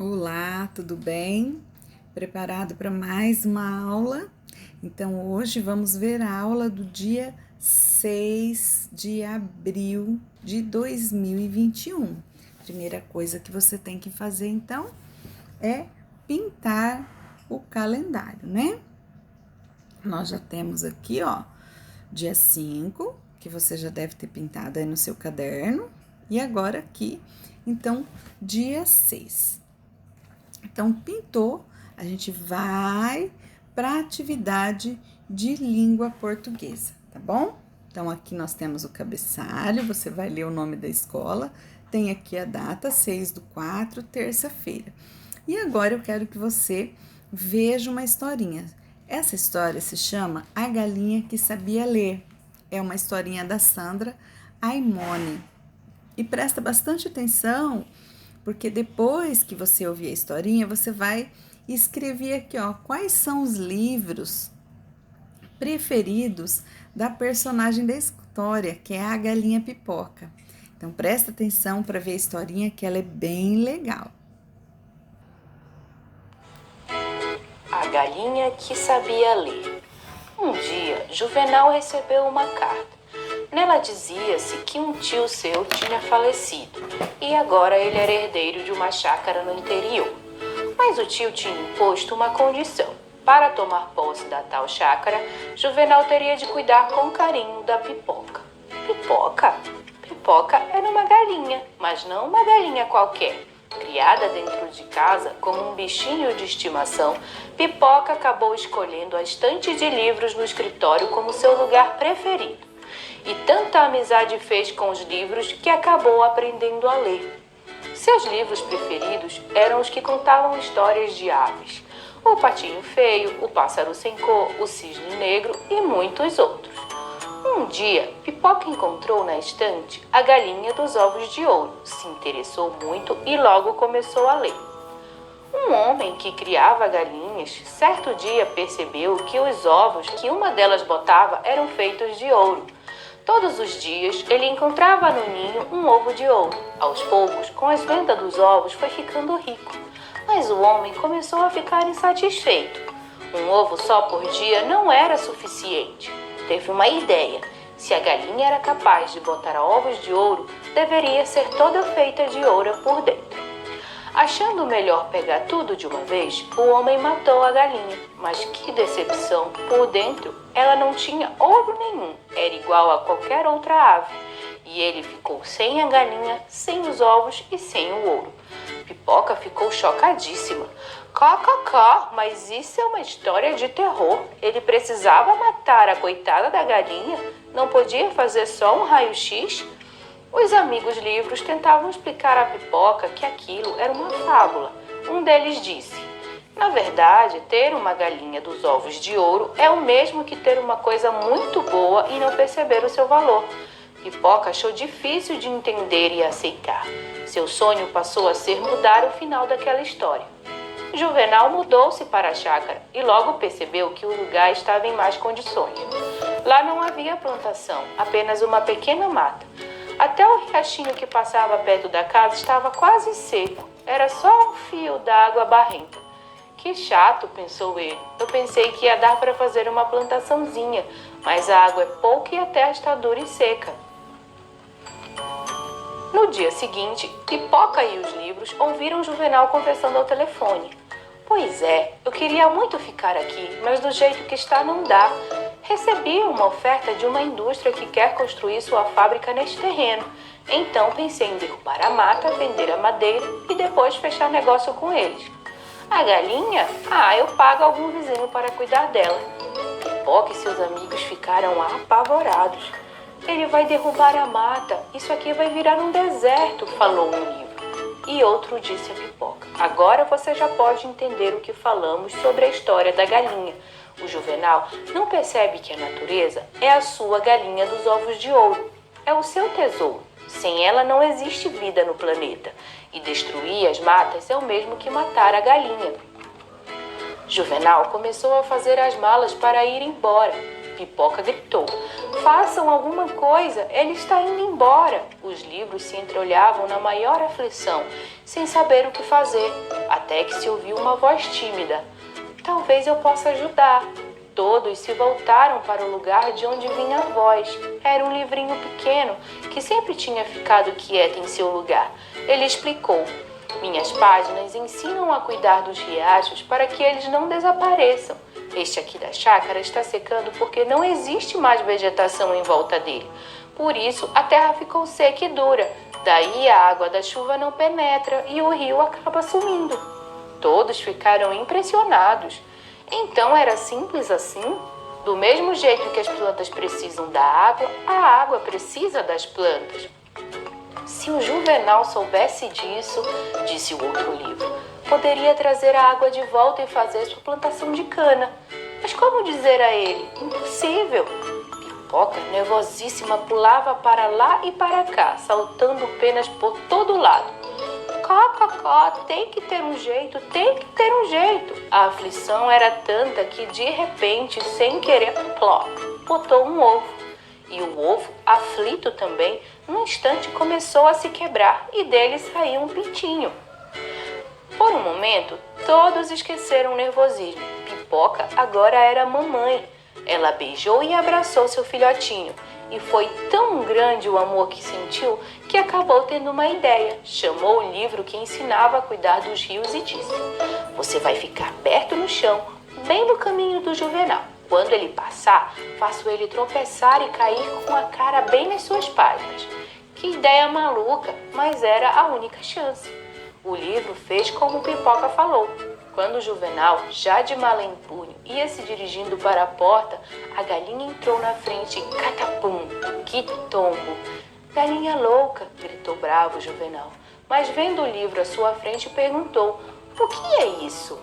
Olá, tudo bem? Preparado para mais uma aula? Então, hoje vamos ver a aula do dia 6 de abril de 2021. Primeira coisa que você tem que fazer, então, é pintar o calendário, né? Nós já temos aqui, ó, dia 5, que você já deve ter pintado aí no seu caderno, e agora aqui, então, dia 6. Então, pintou, a gente vai para a atividade de língua portuguesa, tá bom? Então, aqui nós temos o cabeçalho, você vai ler o nome da escola, tem aqui a data, 6/4, terça-feira. E agora eu quero que você veja uma historinha. Essa história se chama A Galinha que Sabia Ler. É uma historinha da Sandra Aimone. E presta bastante atenção, porque depois que você ouvir a historinha, você vai escrever aqui, ó, quais são os livros preferidos da personagem da história, que é a Galinha Pipoca. Então presta atenção para ver a historinha, que ela é bem legal. A galinha que sabia ler. Um dia, Juvenal recebeu uma carta. Nela dizia-se que um tio seu tinha falecido e agora ele era herdeiro de uma chácara no interior. Mas o tio tinha imposto uma condição. Para tomar posse da tal chácara, Juvenal teria de cuidar com carinho da Pipoca. Pipoca? Pipoca era uma galinha, mas não uma galinha qualquer. Criada dentro de casa como um bichinho de estimação, Pipoca acabou escolhendo a estante de livros no escritório como seu lugar preferido. E tanta amizade fez com os livros que acabou aprendendo a ler. Seus livros preferidos eram os que contavam histórias de aves. O Patinho Feio, O Pássaro Sem Cor, O Cisne Negro e muitos outros. Um dia, Pipoca encontrou na estante a galinha dos ovos de ouro, se interessou muito e logo começou a ler. Um homem que criava galinhas, certo dia percebeu que os ovos que uma delas botava eram feitos de ouro. Todos os dias ele encontrava no ninho um ovo de ouro. Aos poucos, com as vendas dos ovos, foi ficando rico. Mas o homem começou a ficar insatisfeito. Um ovo só por dia não era suficiente. Teve uma ideia. Se a galinha era capaz de botar ovos de ouro, deveria ser toda feita de ouro por dentro. Achando melhor pegar tudo de uma vez, o homem matou a galinha. Mas que decepção! Por dentro, ela não tinha ouro nenhum. Era igual a qualquer outra ave. E ele ficou sem a galinha, sem os ovos e sem o ouro. Pipoca ficou chocadíssima. Kkk, mas isso é uma história de terror. Ele precisava matar a coitada da galinha? Não podia fazer só um raio-x? Os amigos livros tentavam explicar à Pipoca que aquilo era uma fábula. Um deles disse: na verdade, ter uma galinha dos ovos de ouro é o mesmo que ter uma coisa muito boa e não perceber o seu valor. Pipoca achou difícil de entender e aceitar. Seu sonho passou a ser mudar o final daquela história. Juvenal mudou-se para a chácara e logo percebeu que o lugar estava em más condições. Lá não havia plantação, apenas uma pequena mata. Até o riachinho que passava perto da casa estava quase seco. Era só um fio d'água barrenta. Que chato, pensou ele. Eu pensei que ia dar para fazer uma plantaçãozinha, mas a água é pouca e a terra está dura e seca. No dia seguinte, Pipoca e os livros ouviram Juvenal conversando ao telefone. Pois é, eu queria muito ficar aqui, mas do jeito que está não dá. Recebi uma oferta de uma indústria que quer construir sua fábrica neste terreno. Então pensei em derrubar a mata, vender a madeira e depois fechar negócio com eles. A galinha? Eu pago algum vizinho para cuidar dela. Pipoca e seus amigos ficaram apavorados. Ele vai derrubar a mata, isso aqui vai virar um deserto, falou um livro. E outro disse a Pipoca: agora você já pode entender o que falamos sobre a história da galinha. O Juvenal não percebe que a natureza é a sua galinha dos ovos de ouro. É o seu tesouro. Sem ela não existe vida no planeta. E destruir as matas é o mesmo que matar a galinha. Juvenal começou a fazer as malas para ir embora. Pipoca gritou: Façam alguma coisa, ele está indo embora. Os livros se entreolhavam na maior aflição, sem saber o que fazer, até que se ouviu uma voz tímida. Talvez eu possa ajudar. Todos se voltaram para o lugar de onde vinha a voz. Era um livrinho pequeno que sempre tinha ficado quieto em seu lugar. Ele explicou: minhas páginas ensinam a cuidar dos riachos para que eles não desapareçam. Este aqui da chácara está secando porque não existe mais vegetação em volta dele. Por isso, a terra ficou seca e dura. Daí a água da chuva não penetra e o rio acaba sumindo. Todos ficaram impressionados. Então era simples assim? Do mesmo jeito que as plantas precisam da água, a água precisa das plantas. Se o Juvenal soubesse disso, disse o outro livro, poderia trazer a água de volta e fazer sua plantação de cana. Mas como dizer a ele? Impossível! Pipoca, nervosíssima, pulava para lá e para cá, saltando penas por todo lado. Có, tem que ter um jeito, tem que ter um jeito. A aflição era tanta que, de repente, sem querer, plop, botou um ovo. E o ovo, aflito também, num instante começou a se quebrar e dele saiu um pintinho. Por um momento, todos esqueceram o nervosismo. Pipoca agora era mamãe. Ela beijou e abraçou seu filhotinho. E foi tão grande o amor que sentiu que acabou tendo uma ideia. Chamou o livro que ensinava a cuidar dos rios e disse: você vai ficar perto no chão, bem no caminho do Juvenal. Quando ele passar, faço ele tropeçar e cair com a cara bem nas suas páginas. Que ideia maluca, mas era a única chance. O livro fez como Pipoca falou. Quando o Juvenal, já de mala em punho, ia se dirigindo para a porta, a galinha entrou na frente e catapum! Que tombo! Galinha louca! Gritou bravo o Juvenal. Mas vendo o livro à sua frente, perguntou: o que é isso?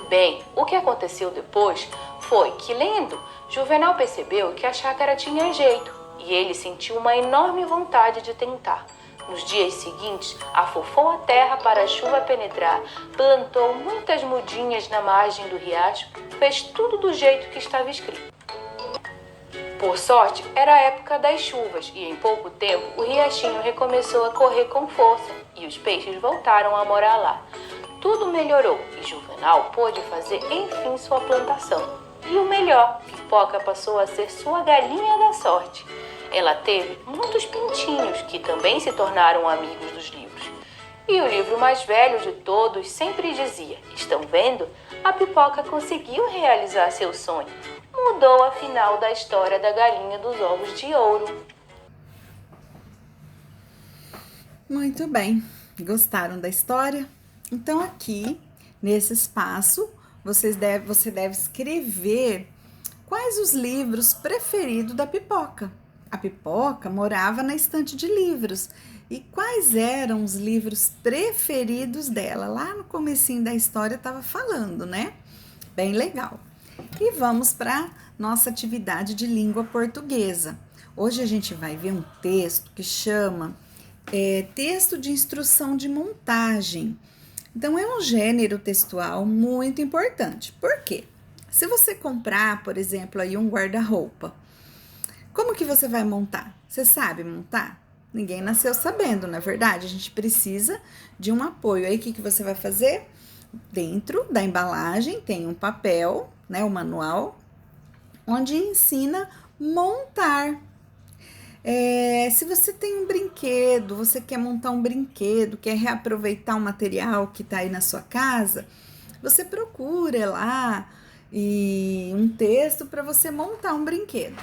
Bem, o que aconteceu depois foi que, lendo, Juvenal percebeu que a chácara tinha jeito e ele sentiu uma enorme vontade de tentar. Nos dias seguintes, afofou a terra para a chuva penetrar, plantou muitas mudinhas na margem do riacho, fez tudo do jeito que estava escrito. Por sorte, era a época das chuvas e em pouco tempo o riachinho recomeçou a correr com força e os peixes voltaram a morar lá. Tudo melhorou e Juvenal pôde fazer enfim sua plantação. E o melhor, Pipoca passou a ser sua galinha da sorte. Ela teve muitos pintinhos que também se tornaram amigos dos livros. E o livro mais velho de todos sempre dizia: estão vendo? A Pipoca conseguiu realizar seu sonho. Mudou a final da história da galinha dos ovos de ouro. Muito bem. Gostaram da história? Então aqui, nesse espaço, você deve escrever quais os livros preferidos da Pipoca. A Pipoca morava na estante de livros. E quais eram os livros preferidos dela? Lá no comecinho da história estava falando, né? Bem legal. E vamos para nossa atividade de língua portuguesa. Hoje a gente vai ver um texto que chama texto de instrução de montagem. Então, é um gênero textual muito importante. Por quê? Se você comprar, por exemplo, aí um guarda-roupa, como que você vai montar? Você sabe montar? Ninguém nasceu sabendo, não é verdade? A gente precisa de um apoio. Aí, o que você vai fazer? Dentro da embalagem tem um papel, né, o manual, onde ensina montar. Se você tem um brinquedo, você quer montar um brinquedo, quer reaproveitar um material que está aí na sua casa, você procura lá um texto para você montar um brinquedo.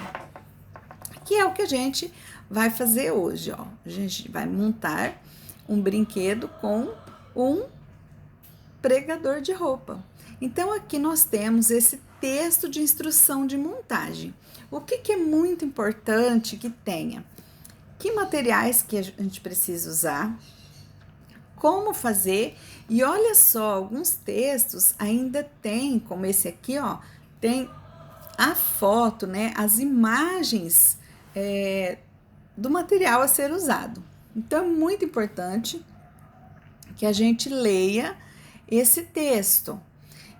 Que é o que a gente vai fazer hoje, ó. A gente vai montar um brinquedo com um pregador de roupa. Então, aqui nós temos esse texto de instrução de montagem. O que é muito importante que tenha? Que materiais que a gente precisa usar? Como fazer? E olha só, alguns textos ainda tem, como esse aqui, ó, tem a foto, né? As imagens do material a ser usado. Então, é muito importante que a gente leia esse texto.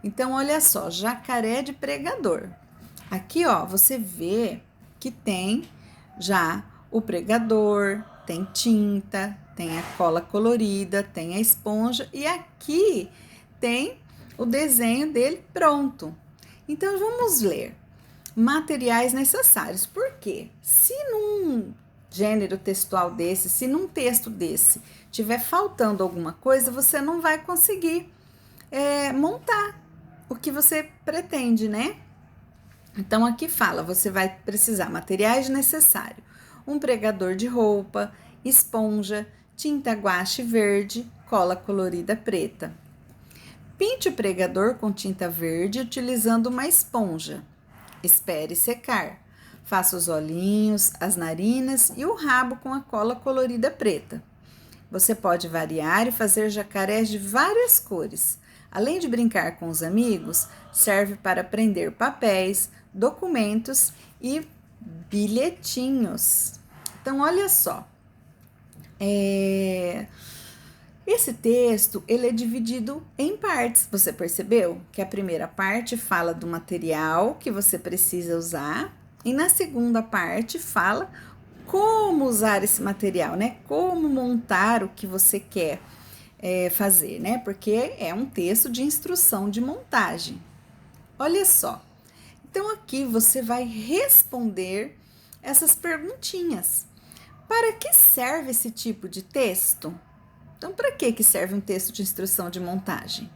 Então, olha só, jacaré de pregador. Aqui, ó, você vê que tem já o pregador, tem tinta, tem a cola colorida, tem a esponja e aqui tem o desenho dele pronto. Então, vamos ler. Materiais necessários. Por quê? Se num gênero textual desse, se num texto desse tiver faltando alguma coisa, você não vai conseguir montar o que você pretende, né? Então, aqui fala, você vai precisar materiais necessários. Um pregador de roupa, esponja, tinta guache verde, cola colorida preta. Pinte o pregador com tinta verde utilizando uma esponja. Espere secar. Faça os olhinhos, as narinas e o rabo com a cola colorida preta. Você pode variar e fazer jacarés de várias cores. Além de brincar com os amigos, serve para prender papéis, documentos e bilhetinhos. Então, olha só. Esse texto, ele é dividido em partes. Você percebeu que a primeira parte fala do material que você precisa usar e na segunda parte fala como usar esse material, né? Como montar o que você quer fazer, né? Porque é um texto de instrução de montagem. Olha só. Então, aqui você vai responder essas perguntinhas. Para que serve esse tipo de texto? Então, para que serve um texto de instrução de montagem?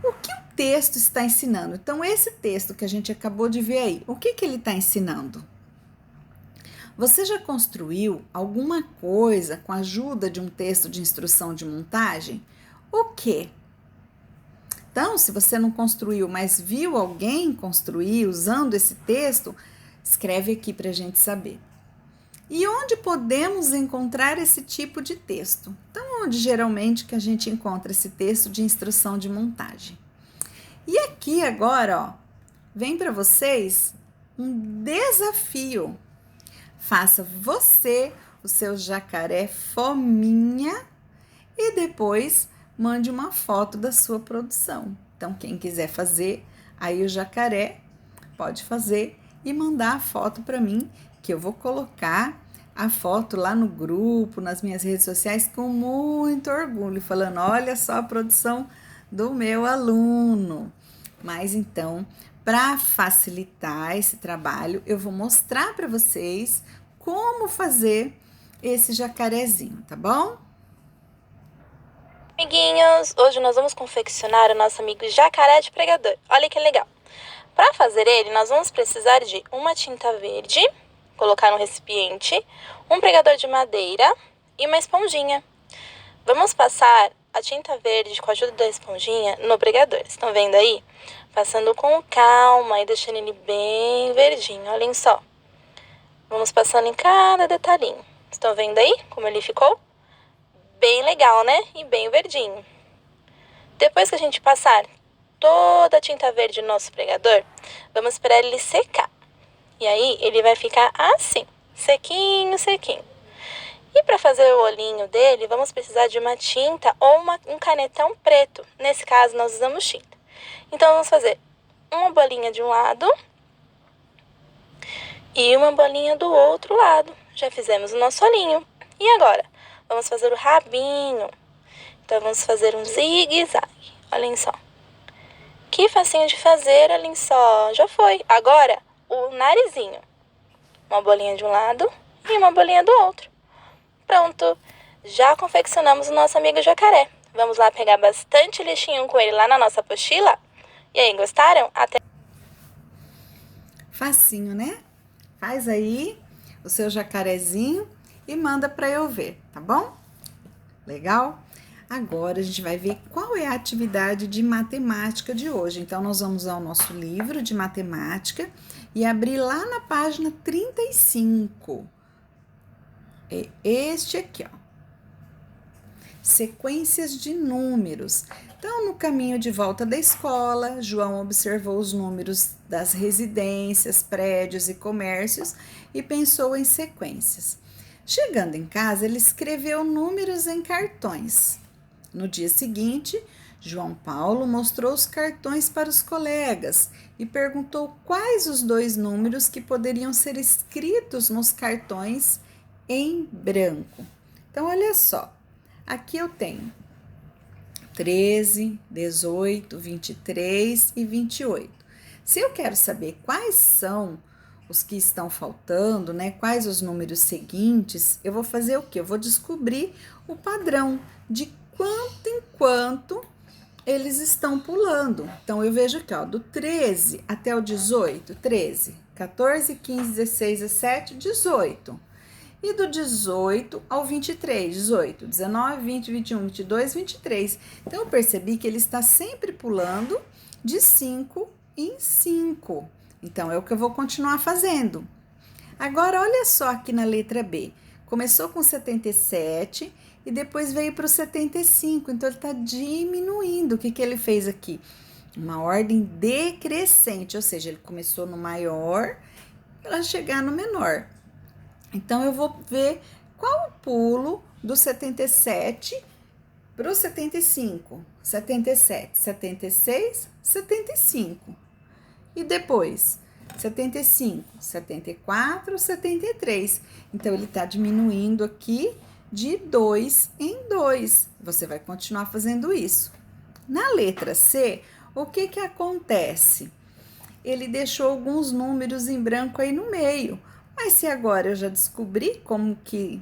O que o texto está ensinando? Então, esse texto que a gente acabou de ver aí, o que ele está ensinando? Você já construiu alguma coisa com a ajuda de um texto de instrução de montagem? O quê? Então, se você não construiu, mas viu alguém construir usando esse texto, escreve aqui para a gente saber. E onde podemos encontrar esse tipo de texto? Então, onde geralmente que a gente encontra esse texto de instrução de montagem? E aqui agora, ó, vem para vocês um desafio. Faça você o seu jacaré fominha e depois mande uma foto da sua produção. Então, quem quiser fazer aí o jacaré, pode fazer e mandar a foto para mim, que eu vou colocar a foto lá no grupo, nas minhas redes sociais, com muito orgulho, falando, olha só a produção do meu aluno. Mas então, para facilitar esse trabalho, eu vou mostrar para vocês como fazer esse jacarezinho, tá bom? Amiguinhos, hoje nós vamos confeccionar o nosso amigo jacaré de pregador. Olha que legal! Para fazer ele, nós vamos precisar de uma tinta verde, colocar no recipiente, um pregador de madeira e uma esponjinha. Vamos passar a tinta verde com a ajuda da esponjinha no pregador. Estão vendo aí? Passando com calma e deixando ele bem verdinho, olhem só. Vamos passando em cada detalhinho. Estão vendo aí como ele ficou? Bem legal, né? E bem verdinho. Depois que a gente passar toda a tinta verde no nosso pregador, vamos esperar ele secar. E aí ele vai ficar assim, sequinho, sequinho. E para fazer o olhinho dele, vamos precisar de uma tinta ou um canetão preto. Nesse caso, nós usamos tinta. Então, vamos fazer uma bolinha de um lado e uma bolinha do outro lado. Já fizemos o nosso olhinho. E agora? Vamos fazer o rabinho. Então, vamos fazer um zigue-zague. Olhem só. Que facinho de fazer, olhem só. Já foi. Agora, o narizinho. Uma bolinha de um lado e uma bolinha do outro. Pronto. Já confeccionamos o nosso amigo jacaré. Vamos lá pegar bastante lixinho com ele lá na nossa apostila? E aí, gostaram? Até... Facinho, né? Faz aí o seu jacarezinho e manda para eu ver, tá bom? Legal? Agora a gente vai ver qual é a atividade de matemática de hoje. Então, nós vamos ao nosso livro de matemática e abrir lá na página 35. É este aqui, ó. Sequências de números. Então, no caminho de volta da escola, João observou os números das residências, prédios e comércios e pensou em sequências. Chegando em casa, ele escreveu números em cartões. No dia seguinte, João Paulo mostrou os cartões para os colegas e perguntou quais os 2 números que poderiam ser escritos nos cartões em branco. Então, olha só, aqui eu tenho 13, 18, 23 e 28. Se eu quero saber quais são os que estão faltando, né? Quais os números seguintes, eu vou fazer o quê? Eu vou descobrir o padrão de quanto em quanto eles estão pulando. Então, eu vejo aqui, ó, do 13 até o 18, 13, 14, 15, 16, 17, 18. E do 18 ao 23, 18, 19, 20, 21, 22, 23. Então, eu percebi que ele está sempre pulando de 5 em 5. Então, é o que eu vou continuar fazendo. Agora, olha só aqui na letra B. Começou com 77 e depois veio para o 75. Então, ele está diminuindo. O que ele fez aqui? Uma ordem decrescente, ou seja, ele começou no maior para chegar no menor. Então, eu vou ver qual o pulo do 77 para o 75. 77, 76, 75. E depois, 75, 74, 73. Então, ele está diminuindo aqui de 2 em 2. Você vai continuar fazendo isso. Na letra C, o que acontece? Ele deixou alguns números em branco aí no meio. Mas se agora eu já descobri como que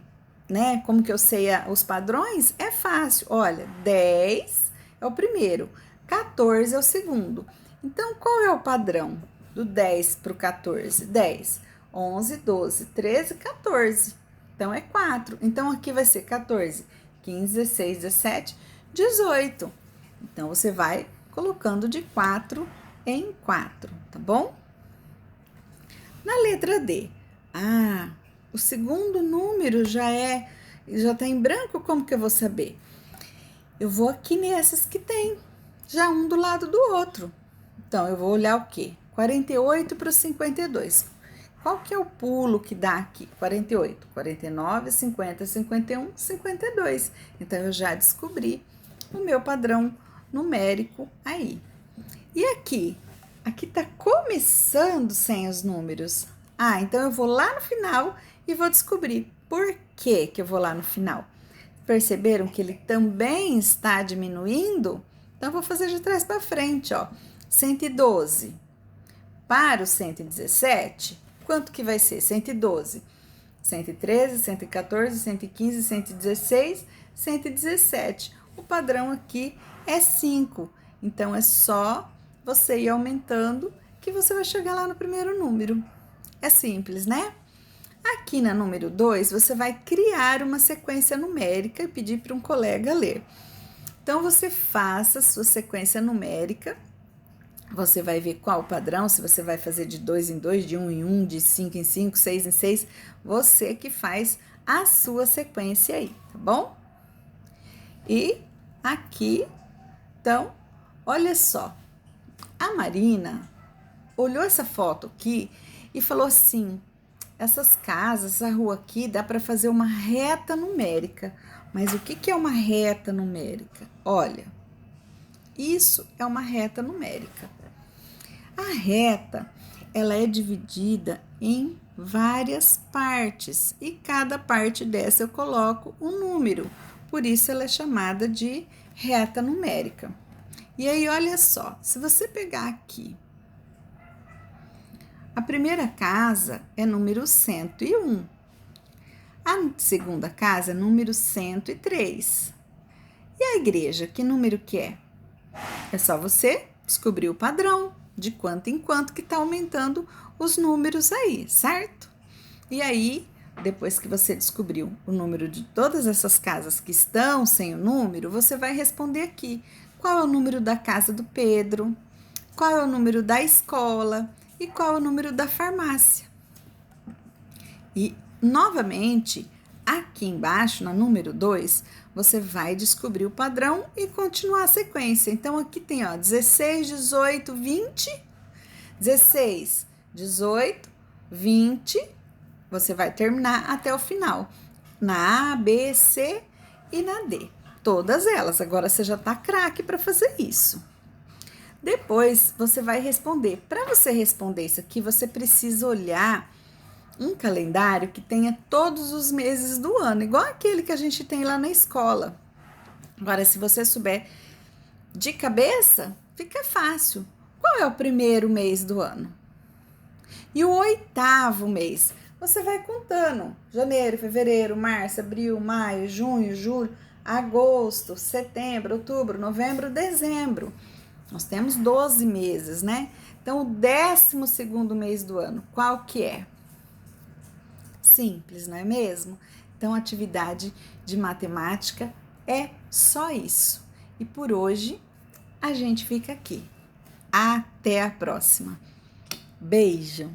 eu sei os padrões, é fácil. Olha, 10 é o primeiro, 14 é o segundo. Então, qual é o padrão do 10 para o 14? 10, 11, 12, 13, 14. Então, é 4. Então, aqui vai ser 14, 15, 16, 17, 18. Então, você vai colocando de 4 em 4, tá bom? Na letra D. O segundo número já tá em branco, como que eu vou saber? Eu vou aqui nesses que tem, já um do lado do outro. Então, eu vou olhar o quê? 48 para o 52. Qual que é o pulo que dá aqui? 48, 49, 50, 51, 52. Então, eu já descobri o meu padrão numérico aí. E aqui? Aqui tá começando sem os números. Então eu vou lá no final e vou descobrir por que eu vou lá no final. Perceberam que ele também está diminuindo? Então, eu vou fazer de trás para frente, ó. 112 para o 117, quanto que vai ser? 112, 113, 114, 115, 116, 117. O padrão aqui é 5. Então, é só você ir aumentando que você vai chegar lá no primeiro número. É simples, né? Aqui na número 2, você vai criar uma sequência numérica e pedir para um colega ler. Então, você faça a sua sequência numérica. Você vai ver qual o padrão, se você vai fazer de 2 em 2, de 1 em 1, de 5 em 5, 6 em 6. Você que faz a sua sequência aí, tá bom? E aqui, então, olha só. A Marina olhou essa foto aqui e falou assim: essas casas, essa rua aqui, dá para fazer uma reta numérica. Mas o que é uma reta numérica? Olha, isso é uma reta numérica. A reta, ela é dividida em várias partes e cada parte dessa eu coloco um número. Por isso ela é chamada de reta numérica. E aí, olha só, se você pegar aqui, a primeira casa é número 101. A segunda casa é número 103. E a igreja, que número que é? É só você descobrir o padrão de quanto em quanto que está aumentando os números aí, certo? E aí, depois que você descobriu o número de todas essas casas que estão sem o número, você vai responder aqui. Qual é o número da casa do Pedro? Qual é o número da escola? E qual é o número da farmácia? E, novamente, aqui embaixo, na número 2, você vai descobrir o padrão e continuar a sequência. Então, aqui tem, ó, 16, 18, 20, 16, 18, 20, você vai terminar até o final, na A, B, C e na D. Todas elas. Agora você já tá craque para fazer isso. Depois você vai responder. Para você responder isso aqui, você precisa olhar um calendário que tenha todos os meses do ano, igual aquele que a gente tem lá na escola. Agora, se você souber de cabeça, fica fácil. Qual é o primeiro mês do ano? E o 8º mês? Você vai contando. Janeiro, fevereiro, março, abril, maio, junho, julho, agosto, setembro, outubro, novembro, dezembro. Nós temos 12 meses, né? Então, o 12º mês do ano, qual que é? Simples, não é mesmo? Então, a atividade de matemática é só isso. E por hoje, a gente fica aqui. Até a próxima. Beijo!